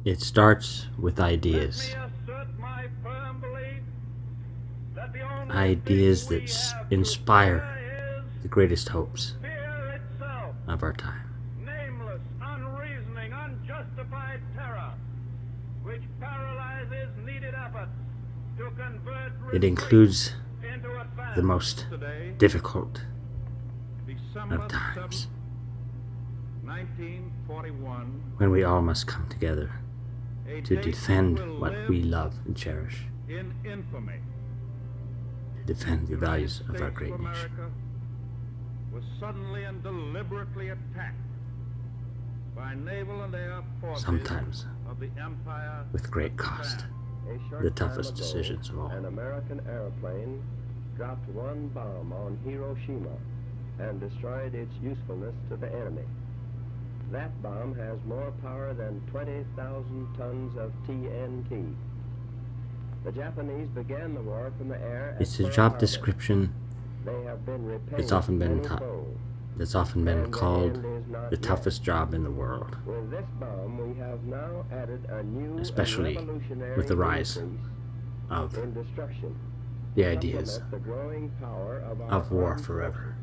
It starts with ideas. Ideas that inspire the greatest hopes of our time. Nameless, unreasoning, unjustified terror, which paralyzes needed efforts to convert It includes the most difficult of times, when we all must come together to defend what we love and cherish, in infamy. to defend the values of our great nation. Was suddenly and deliberately attacked by naval and air forces Sometimes of the Empire with great cost, the toughest decisions of all. An American airplane dropped one bomb on Hiroshima and destroyed its usefulness to the enemy. That bomb has more power than 20,000 tons of TNT. The Japanese began the war from the air. It's a job description They have been repaid that's often been tenfold. called the toughest job in the world, With this bomb, we have now added a new especially and revolutionary with the rise increase of in destruction. the ideas Supplement the growing power of our of war armed forever.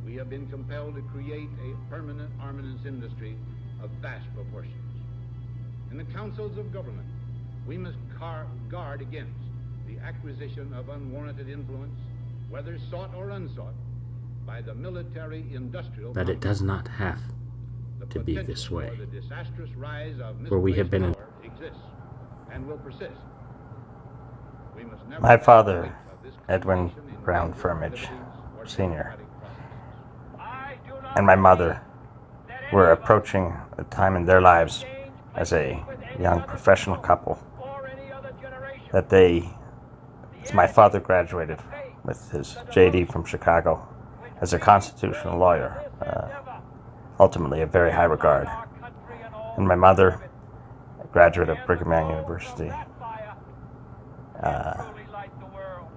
We have been compelled to create a permanent armaments industry of vast proportions. In the councils of government, we must guard against the acquisition of unwarranted influence, whether sought or unsought, by the military-industrial But it does not have The to be potential this way. for the disastrous rise of Where we have been misplaced power exists and will persist. We must never My father, think of this Edwin combination in Brown favor of Firmage, liberties or Sr., democratic processes. and my mother were approaching a time in their lives as a young professional couple that my father graduated with his JD from Chicago as a constitutional lawyer, ultimately of very high regard. And my mother, a graduate of Brigham Young University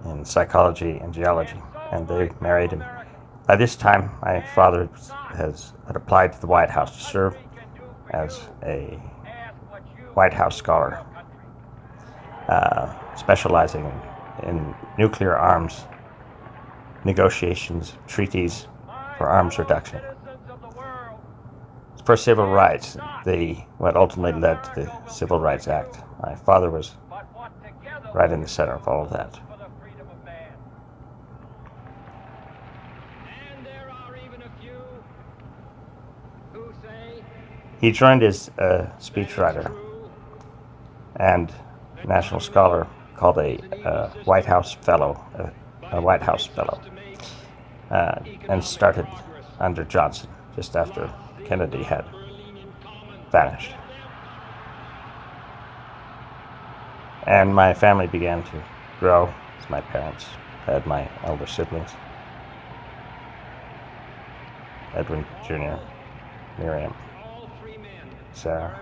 in psychology and geology, and they married. And by this time, my father had applied to the White House to serve as a White House scholar, specializing in nuclear arms negotiations, treaties for arms reduction. For civil rights, what ultimately led to the Civil Rights Act. My father was right in the center of all of that. He joined as a speechwriter and national scholar called a White House Fellow, and started under Johnson, just after Kennedy had vanished. And my family began to grow as my parents had my elder siblings, Edwin Jr., Miriam, Sarah,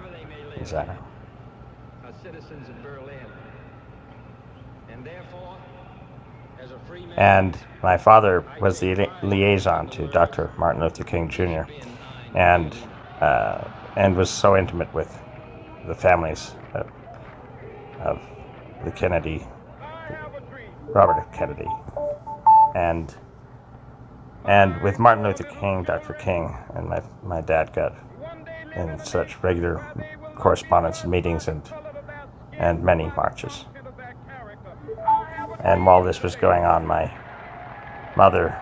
and Zana. Citizens of Berlin, and therefore, as a free man, And my father was the liaison to Dr. Martin Luther King Jr. and was so intimate with the families of the Kennedy, Robert F. Kennedy, and with Martin Luther King, Dr. King, and my dad got in such regular correspondence and meetings and many marches. And while this was going on, my mother,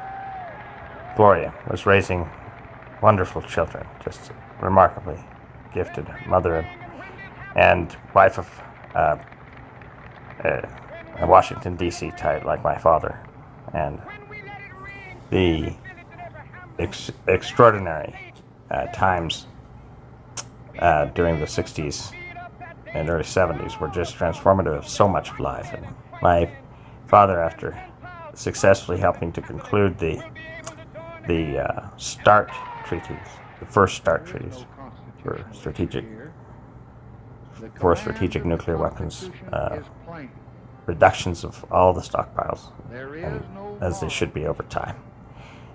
Gloria, was raising wonderful children, just remarkably gifted mother and wife of a Washington, D.C. type like my father. And the extraordinary times during the 60s and early 70s were just transformative of so much of life. And my father, after successfully helping to conclude the START treaties, the first START treaties for strategic nuclear weapons, reductions of all the stockpiles, and as they should be over time.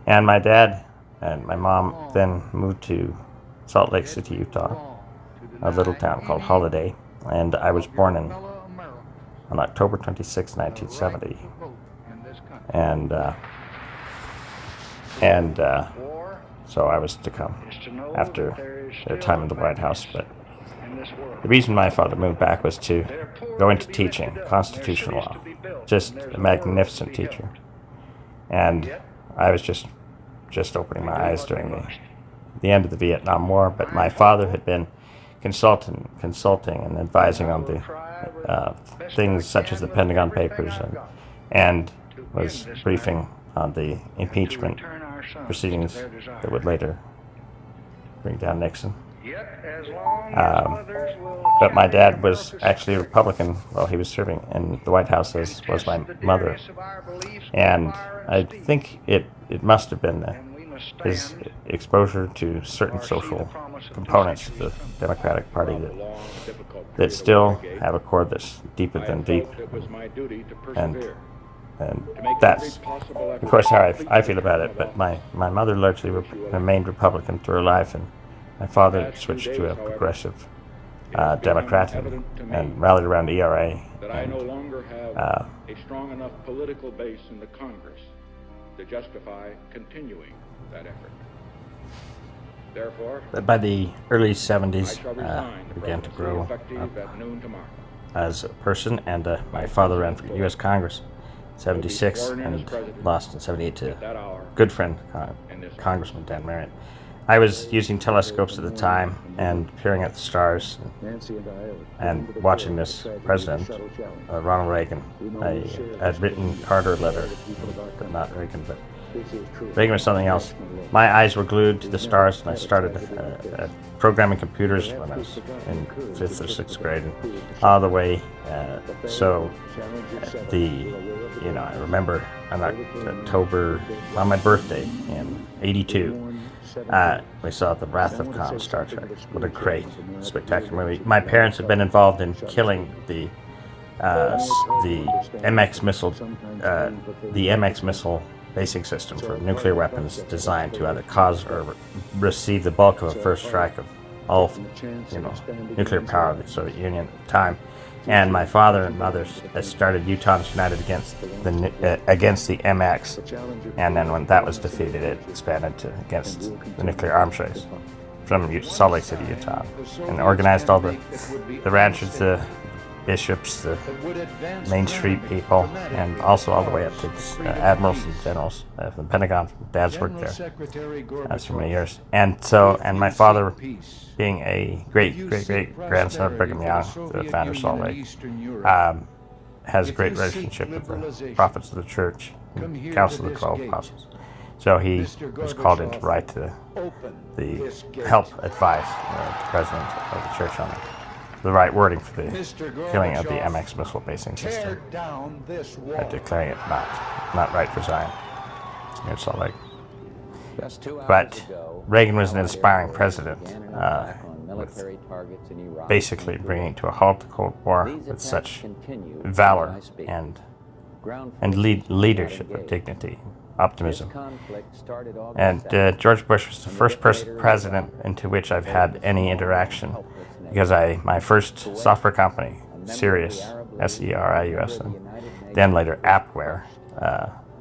And my dad and my mom then moved to Salt Lake City, Utah, a little town called Holiday, and I was born on October 26, 1970, and so I was to come after their time in the White House. But the reason my father moved back was to go into teaching constitutional law. Just a magnificent teacher, and I was just opening my eyes during the end of the Vietnam War. But my father had been consulting and advising on the things such as the Pentagon Papers, and was briefing on the impeachment proceedings that would later bring down Nixon. But my dad was actually a Republican while he was serving in the White House, as was my mother. And I think it must have been his exposure to certain social components of the Democratic Party that still have a chord that's deeper than deep. And that's, of course, how I feel about it. But my mother largely remained Republican through her life, and my father switched to a progressive Democrat and rallied around ERA. That I no longer have a strong enough political base in the Congress to justify continuing that effort. Therefore, by the early 70s, I began to grow up as a person, and my father ran for U.S. Congress in 76 and lost in 78 to a good friend, Congressman Dan Merritt. I was using telescopes at the time and peering at the stars and watching this president, Ronald Reagan. I had written Carter a letter, but not Reagan, but Reagan was something else. My eyes were glued to the stars, and I started programming computers when I was in 5th or 6th grade, and all the way. I remember on October, on my birthday in '82. We saw The Wrath of Khan, Star Trek. What a great, spectacular movie. My parents had been involved in killing the MX missile basing system for nuclear weapons designed to either cause or receive the bulk of a first strike of all, nuclear power of the Soviet Union at the time. And my father and mother started Utahns United against the MX, and then when that was defeated, it expanded against the nuclear arms race from Salt Lake City, Utah, and organized all the ranchers, the bishops, the Main Street people, and also all the way up to admirals and generals from the Pentagon. Dad's worked there for many years, and my father, being a great grandson of Brigham Young, the founder of Salt Lake, has a great relationship with the prophets of the church, and Council of the 12 Apostles. So he was called in to write the help advise the president of the church on the right wording for the killing of the MX missile basing system, declaring it not right for Zion near Salt Lake. But Reagan was an inspiring president, with basically bringing to a halt the Cold War with such valor and leadership of dignity, optimism. And George Bush was the first president into which I've had any interaction, because my first software company, Sirius, SERIUS, and then later Appware,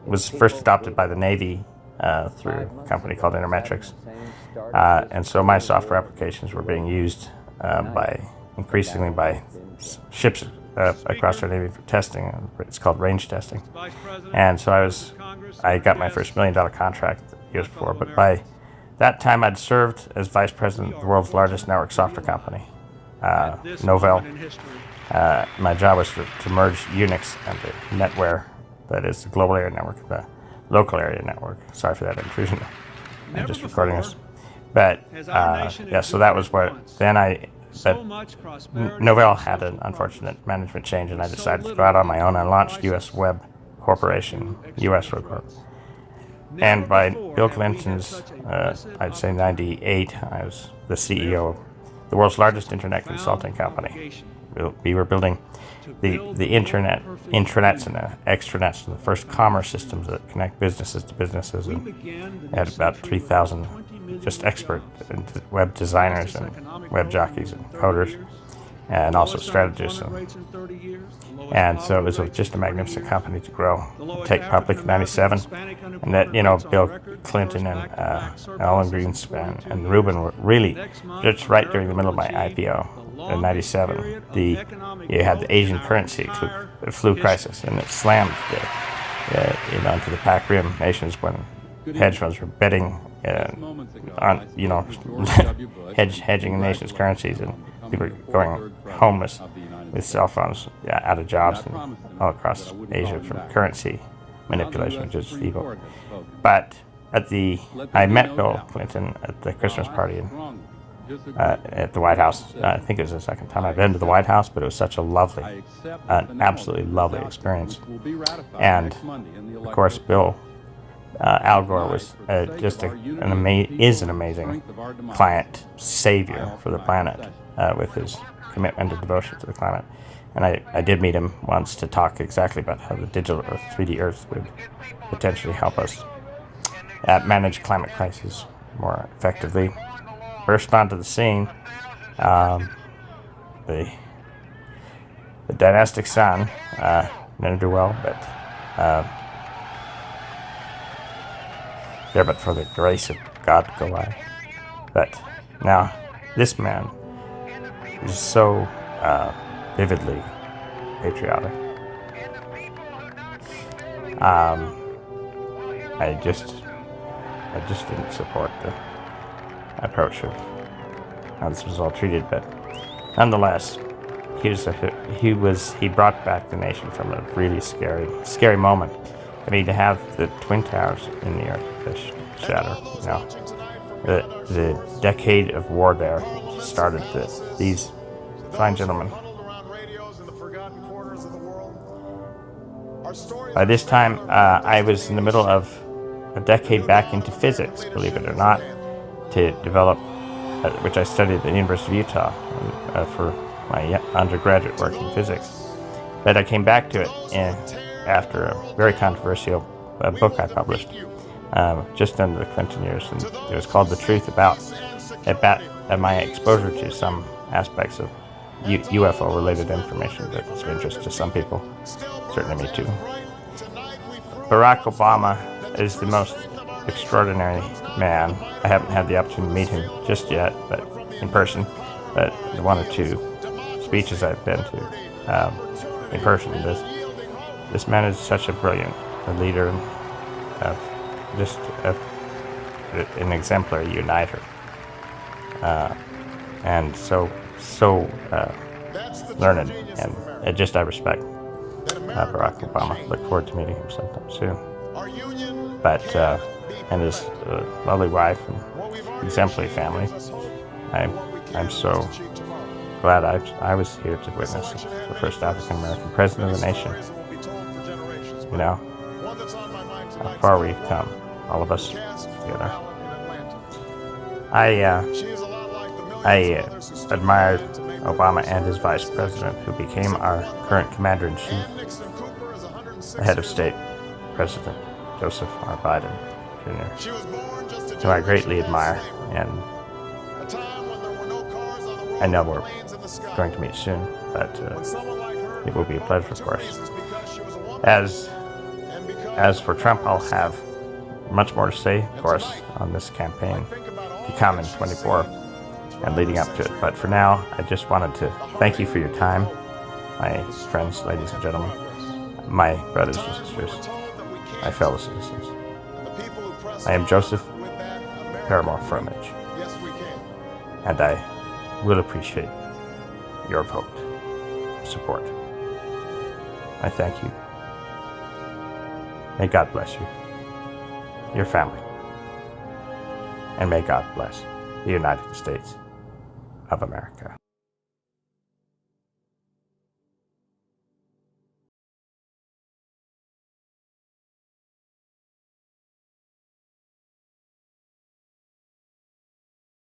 was first adopted by the Navy through a company called Intermetrics. And so my software applications were being used increasingly by ships across our Navy for testing. It's called range testing. And so I got my first $1 million contract years before, but by that time I'd served as vice president of the world's largest network software company, Novell. My job was to merge Unix and the NetWare, that is the global area network, the local area network. Sorry for that intrusion. I'm just recording this. But, so that was what, Novell had an unfortunate management change, and I decided to go out on my own. I launched US Web Corporation, US Web Corp. And by Bill Clinton's, I'd say 98, I was the CEO of the world's largest internet consulting company. we were building the intranets and the extranets, and the first commerce systems that connect businesses to businesses. And we had about 3,000 just expert web designers and web jockeys and coders, and also strategists. And so it was just a magnificent company to grow, take public in '97, and that, Bill Clinton and Alan Greenspan and Rubin were really just right during the middle of my IPO in '97. You had the Asian currency flu crisis, and it slammed onto the pack rim nations when hedge funds were betting on hedging nations' currencies, and people were going homeless with cell phones, out of jobs, and all across Asia from currency manipulation, which is evil. But I met Bill Clinton at the Christmas party at the White House. I think it was the second time I've been to the White House, but it was such an absolutely lovely experience. And of course, Al Gore was just an amazing client savior for the planet with his commitment and devotion to the climate. And I did meet him once to talk exactly about how the digital Earth, 3D Earth, would potentially help us manage climate crises more effectively. Burst onto the scene, the dynastic son, didn't do well, but there but for the grace of God go I. But now, this man is so vividly patriotic. I just didn't support the approach of how this was all treated, but nonetheless, he brought back the nation from a really scary moment. I mean, to have the Twin Towers in the earth shatter, the decade of war there started these fine gentlemen. By this time, I was in the middle of a decade back into physics, believe it or not, to develop, which I studied at the University of Utah for my undergraduate work in physics. But I came back to it after a very controversial book I published just under the Clinton years, and it was called "The Truth About my exposure to some aspects of UFO-related information that's of interest to some people, certainly me too." Barack Obama is the most extraordinary man. I haven't had the opportunity to meet him just yet, but in person. But the one or two speeches I've been to in person, this man is such a brilliant leader, and just an exemplary uniter, and so learned, and I respect Barack Obama. Look forward to meeting him sometime soon. But and his lovely wife and exemplary family. I'm so glad I was here to witness the first African American president of the nation. How far we've come, all of us together. I admired Obama and his vice president, who became our current commander-in-chief, the head of state, President Joseph R. Biden, Jr., who I greatly admire, and I know we're going to meet soon, but it will be a pleasure, of course. As for Trump, I'll have much more to say, of course, on this campaign to come in 24 and leading up to it. But for now, I just wanted to thank you for your time, my friends, ladies and gentlemen, my brothers and sisters, my fellow citizens. I am Joseph Paramore Firmage, and I will appreciate your vote of support. I thank you. May God bless you, your family, and may God bless the United States of America.